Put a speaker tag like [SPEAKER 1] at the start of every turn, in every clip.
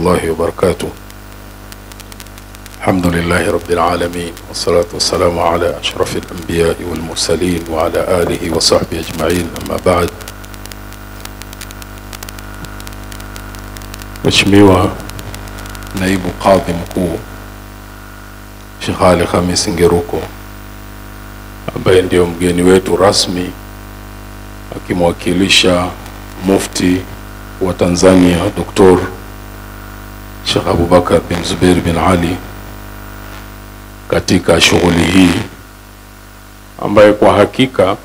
[SPEAKER 1] الله وبركاته. الحمد لله رب العالمين، والصلاة والسلام على أشرف الأنبياء والمرسلين وعلى آله وصحبه أجمعين. أما بعد. Mheshimiwa Naibu Kadhi Mkuu Sheikh Ali Khamis Ngeruko, ambaye ndio mgeni wetu rasmi akimwakilisha Mufti wa Tanzania Dr. Sheikh Abubakar bin Zubair bin Ali katika shughuli hii, ambaye kwa hakika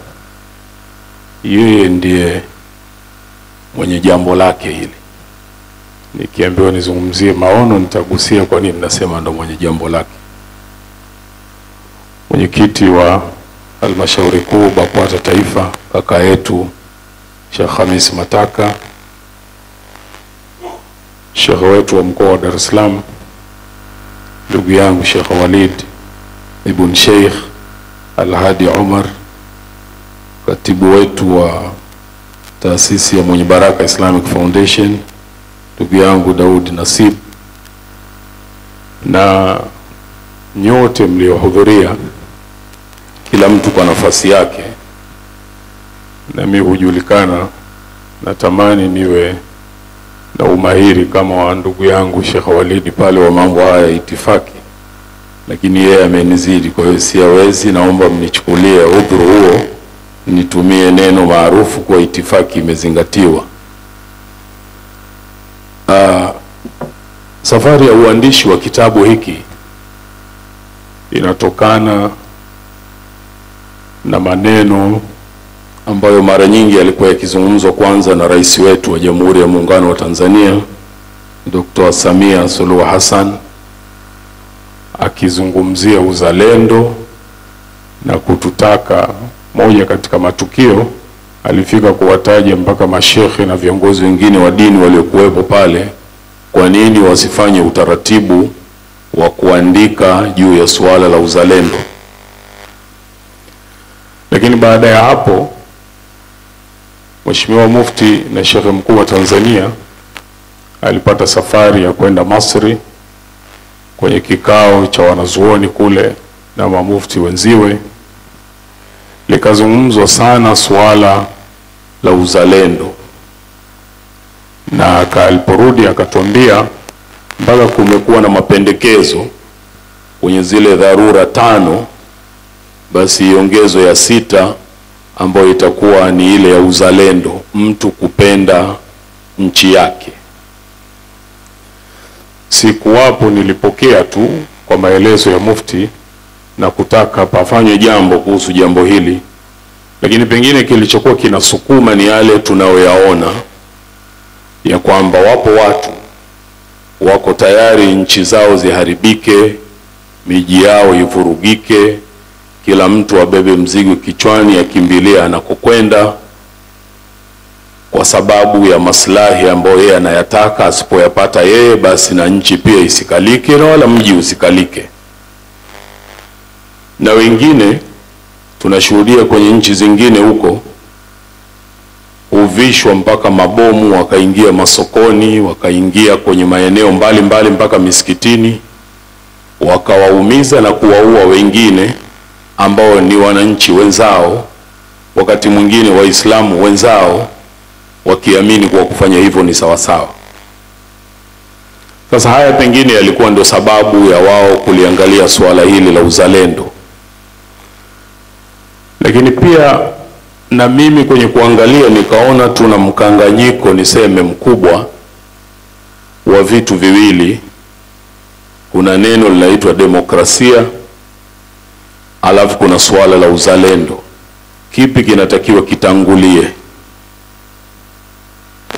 [SPEAKER 1] yeye ndiye mwenye jambo lake hili. Nikiambiwa nizungumzie maono nitagusia kwa nini nasema ndo mwenye jambo lake. Mwenyekiti wa Halmashauri Kuu BAKWATA Taifa, kaka yetu Sheikh Khamis Mataka, Sheikh wetu wa mkoa wa Dar es Salaam ndugu yangu Sheikh Walid ibn Sheikh Al-Hadi Umar, katibu wetu wa taasisi ya Mwenye Baraka Islamic Foundation ndugu yangu Daud Nasib, na nyote mliohudhuria, kila mtu kwa nafasi yake. Na mimi hujulikana, natamani niwe na umahiri kama wa ndugu yangu Sheikh Walid pale wa mambo haya ya itifaki, lakini yeye amenizidi, kwa hiyo siwezi. Naomba mnichukulie udhuru huo, nitumie neno maarufu kwa itifaki imezingatiwa. Safari ya uandishi wa kitabu hiki inatokana na maneno ambayo mara nyingi yalikuwa yakizungumzwa kwanza na rais wetu wa Jamhuri ya Muungano wa Tanzania Dr. Samia Suluhu Hassan, akizungumzia uzalendo na kututaka. Moja katika matukio alifika kuwataja mpaka mashekhe na viongozi wengine wa dini waliokuwepo pale, kwa nini wasifanye utaratibu wa kuandika juu ya suala la uzalendo. Lakini baada ya hapo Mheshimiwa Mufti na Sheikh Mkuu wa Tanzania alipata safari ya kwenda Masri kwenye kikao cha wanazuoni kule na mamufti wenziwe. Likazungumzwa sana suala la uzalendo, na aliporudi akatuambia mpaka kumekuwa na mapendekezo kwenye zile dharura 5, basi iongezo ya 6 ambayo itakuwa ni ile ya uzalendo, mtu kupenda nchi yake. Sikuwapo, nilipokea tu kwa maelezo ya mufti na kutaka pafanywe jambo kuhusu jambo hili, lakini pengine kilichokuwa kinasukuma ni yale tunayoyaona ya kwamba wapo watu wako tayari nchi zao ziharibike, miji yao ivurugike, kila mtu abebe mzigo kichwani akimbilia anakokwenda kwa sababu ya maslahi ambayo yeye anayataka. Asipoyapata yeye, basi na nchi pia isikalike na wala mji usikalike. Na wengine tunashuhudia kwenye nchi zingine huko, uvishwa mpaka mabomu, wakaingia masokoni, wakaingia kwenye maeneo mbalimbali mpaka misikitini, wakawaumiza na kuwaua wengine ambao ni wananchi wenzao, wakati mwingine Waislamu wenzao, wakiamini kwa kufanya hivyo ni sawa sawa. Sasa haya pengine yalikuwa ndio sababu ya wao kuliangalia suala hili la uzalendo. Lakini pia na mimi kwenye kuangalia nikaona tuna mkanganyiko, niseme mkubwa, wa vitu viwili. Kuna neno linaitwa demokrasia, alafu kuna suala la uzalendo. Kipi kinatakiwa kitangulie?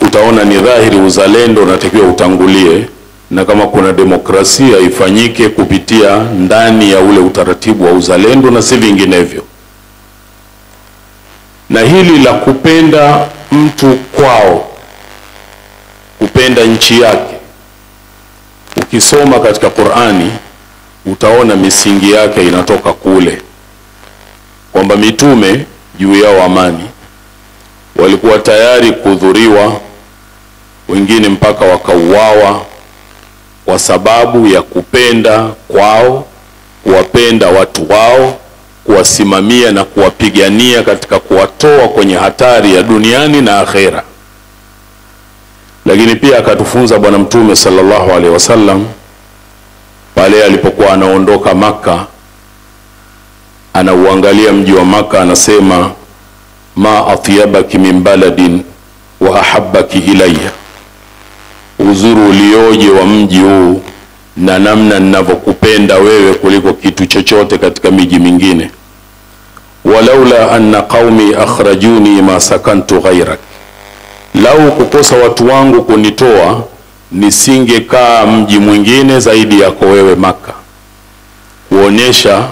[SPEAKER 1] Utaona ni dhahiri uzalendo unatakiwa utangulie, na kama kuna demokrasia ifanyike kupitia ndani ya ule utaratibu wa uzalendo na si vinginevyo. Na hili la kupenda mtu kwao, kupenda nchi yake, ukisoma katika Qur'ani utaona misingi yake inatoka kule, kwamba mitume juu yao amani walikuwa tayari kudhuriwa, wengine mpaka wakauawa, kwa sababu ya kupenda kwao, kuwapenda watu wao, kuwasimamia na kuwapigania katika kuwatoa kwenye hatari ya duniani na akhera. Lakini pia akatufunza Bwana Mtume sallallahu alaihi wasallam pale alipokuwa anaondoka Makka, anauangalia mji wa Makka, anasema ma atyabaki min baladin wa ahabbaki ilayya, uzuri ulioje wa mji huu na namna ninavyokupenda wewe kuliko kitu chochote katika miji mingine. Walaula anna qaumi akhrajuni ma sakantu ghayrak, lau kukosa watu wangu kunitoa nisingekaa mji mwingine zaidi yako wewe Makka. Kuonyesha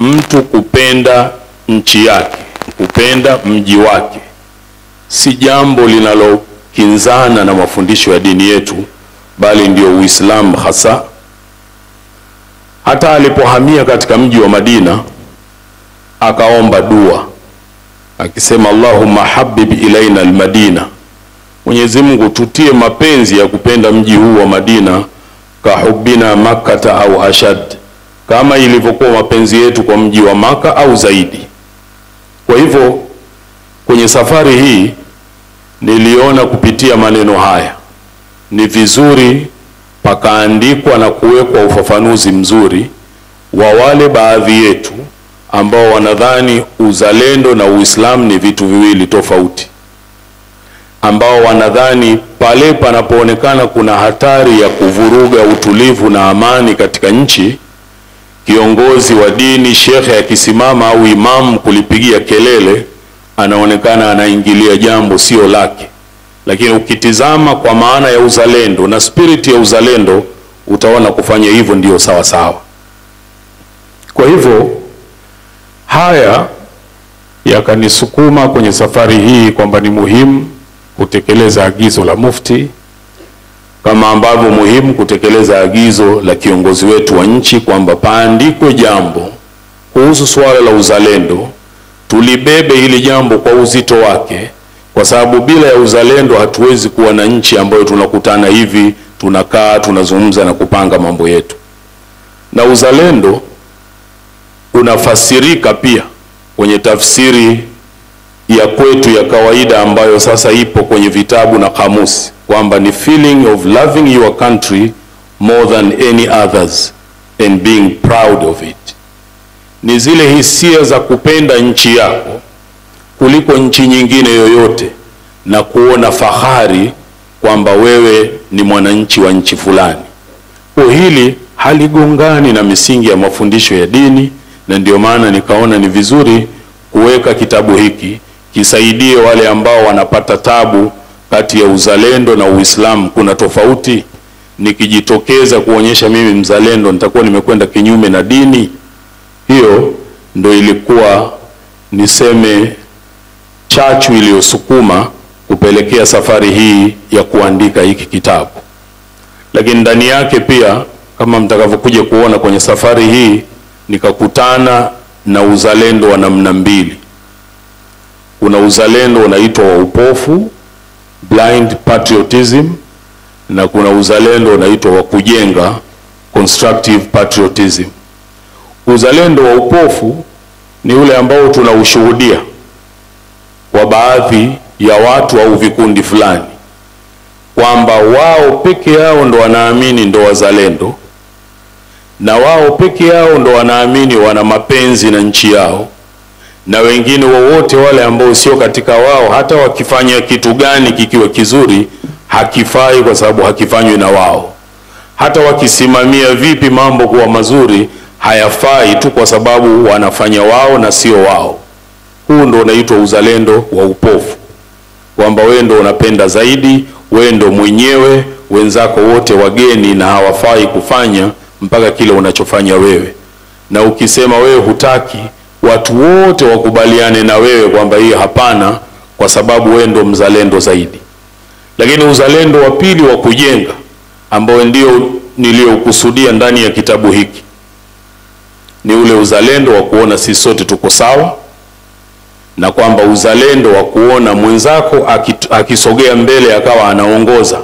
[SPEAKER 1] mtu kupenda nchi yake, kupenda mji wake, si jambo linalokinzana na mafundisho ya dini yetu, bali ndio Uislamu hasa. Hata alipohamia katika mji wa Madina akaomba dua akisema, Allahumma habib ilaina almadina, Mwenyezi Mungu tutie mapenzi ya kupenda mji huu wa Madina kahubina Makkata au ashad, kama ilivyokuwa mapenzi yetu kwa mji wa Maka au zaidi. Kwa hivyo kwenye safari hii niliona kupitia maneno haya ni vizuri pakaandikwa na kuwekwa ufafanuzi mzuri wa wale baadhi yetu ambao wanadhani uzalendo na Uislamu ni vitu viwili tofauti, ambao wanadhani pale panapoonekana kuna hatari ya kuvuruga utulivu na amani katika nchi, kiongozi wa dini, shekhe akisimama au imamu kulipigia kelele, anaonekana anaingilia jambo sio lake. Lakini ukitizama kwa maana ya uzalendo na spirit ya uzalendo, utaona kufanya hivyo ndio sawa sawa. Kwa hivyo haya yakanisukuma kwenye safari hii kwamba ni muhimu kutekeleza agizo la Mufti, kama ambavyo muhimu kutekeleza agizo la kiongozi wetu wa nchi kwamba paandikwe jambo kuhusu swala la uzalendo, tulibebe hili jambo kwa uzito wake, kwa sababu bila ya uzalendo hatuwezi kuwa na nchi ambayo tunakutana hivi, tunakaa, tunazungumza na kupanga mambo yetu. Na uzalendo unafasirika pia kwenye tafsiri ya kwetu ya kawaida ambayo sasa ipo kwenye vitabu na kamusi, kwamba ni feeling of loving your country more than any others and being proud of it. Ni zile hisia za kupenda nchi yako kuliko nchi nyingine yoyote na kuona fahari kwamba wewe ni mwananchi wa nchi fulani. Kwa hili haligongani na misingi ya mafundisho ya dini, na ndio maana nikaona ni vizuri kuweka kitabu hiki kisaidie wale ambao wanapata tabu kati ya uzalendo na Uislamu. Kuna tofauti, nikijitokeza kuonyesha mimi mzalendo nitakuwa nimekwenda kinyume na dini. Hiyo ndio ilikuwa niseme chachu iliyosukuma kupelekea safari hii ya kuandika hiki kitabu. Lakini ndani yake pia, kama mtakavyokuja kuona kwenye safari hii, nikakutana na uzalendo wa namna mbili. Kuna uzalendo unaitwa wa upofu, blind patriotism, na kuna uzalendo unaitwa wa kujenga, constructive patriotism. Uzalendo wa upofu ni ule ambao tunaushuhudia kwa baadhi ya watu au vikundi fulani, kwamba wao peke yao ndo wanaamini ndo wazalendo, na wao peke yao ndo wanaamini wana mapenzi na nchi yao, na wengine wowote wale ambao sio katika wao, hata wakifanya kitu gani kikiwa kizuri hakifai kwa sababu hakifanywi na wao. Hata wakisimamia vipi mambo kuwa mazuri hayafai tu kwa sababu wanafanya wao na sio wao. Huu ndo unaitwa uzalendo wa upofu, kwamba wewe ndo unapenda zaidi, wewe ndo mwenyewe, wenzako wote wageni na hawafai kufanya mpaka kile unachofanya wewe. Na ukisema wewe hutaki watu wote wakubaliane na wewe kwamba hii hapana, kwa sababu wewe ndo mzalendo zaidi. Lakini uzalendo wa pili wa kujenga, ambao ndio niliokusudia ndani ya kitabu hiki, ni ule uzalendo wa kuona sisi sote tuko sawa, na kwamba uzalendo wa kuona mwenzako akisogea mbele akawa anaongoza,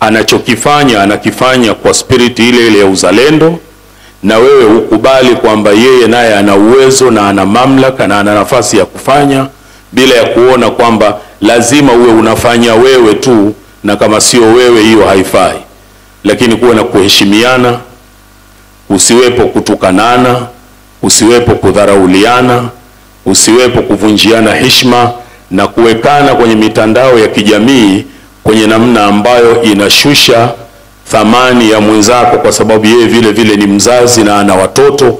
[SPEAKER 1] anachokifanya anakifanya kwa spirit ile ile ya uzalendo, na wewe ukubali kwamba yeye naye ana uwezo na ana mamlaka na ana nafasi ya kufanya, bila ya kuona kwamba lazima uwe unafanya wewe tu, na kama sio wewe hiyo haifai. Lakini kuwe na kuheshimiana, usiwepo kutukanana, usiwepo kudharauliana, usiwepo kuvunjiana heshima na kuwekana kwenye mitandao ya kijamii kwenye namna ambayo inashusha thamani ya mwenzako, kwa sababu yeye vile vile ni mzazi na ana watoto.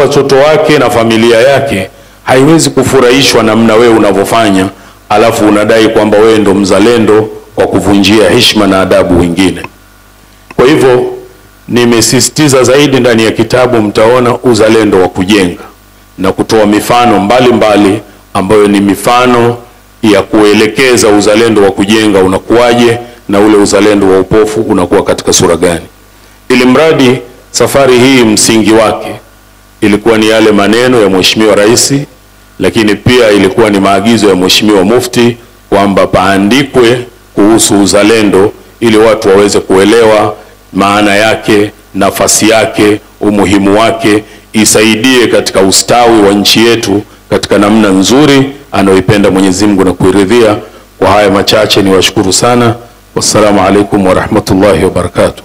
[SPEAKER 1] Watoto wake na familia yake haiwezi kufurahishwa namna wewe unavyofanya, alafu unadai kwamba wewe ndo mzalendo kwa kuvunjia heshima na adabu wengine. Kwa hivyo nimesisitiza zaidi ndani ya kitabu, mtaona uzalendo wa kujenga na kutoa mifano mbalimbali ambayo ni mifano ya kuelekeza uzalendo wa kujenga unakuwaje na ule uzalendo wa upofu unakuwa katika sura gani. Ili mradi safari hii msingi wake ilikuwa ni yale maneno ya Mheshimiwa Rais, lakini pia ilikuwa ni maagizo ya Mheshimiwa Mufti kwamba paandikwe kuhusu uzalendo ili watu waweze kuelewa maana yake, nafasi yake, umuhimu wake, isaidie katika ustawi wa nchi yetu katika namna nzuri anayoipenda Mwenyezi Mungu na kuiridhia. Kwa haya machache niwashukuru sana. Wassalamu alaikum wa rahmatullahi wa barakatuh.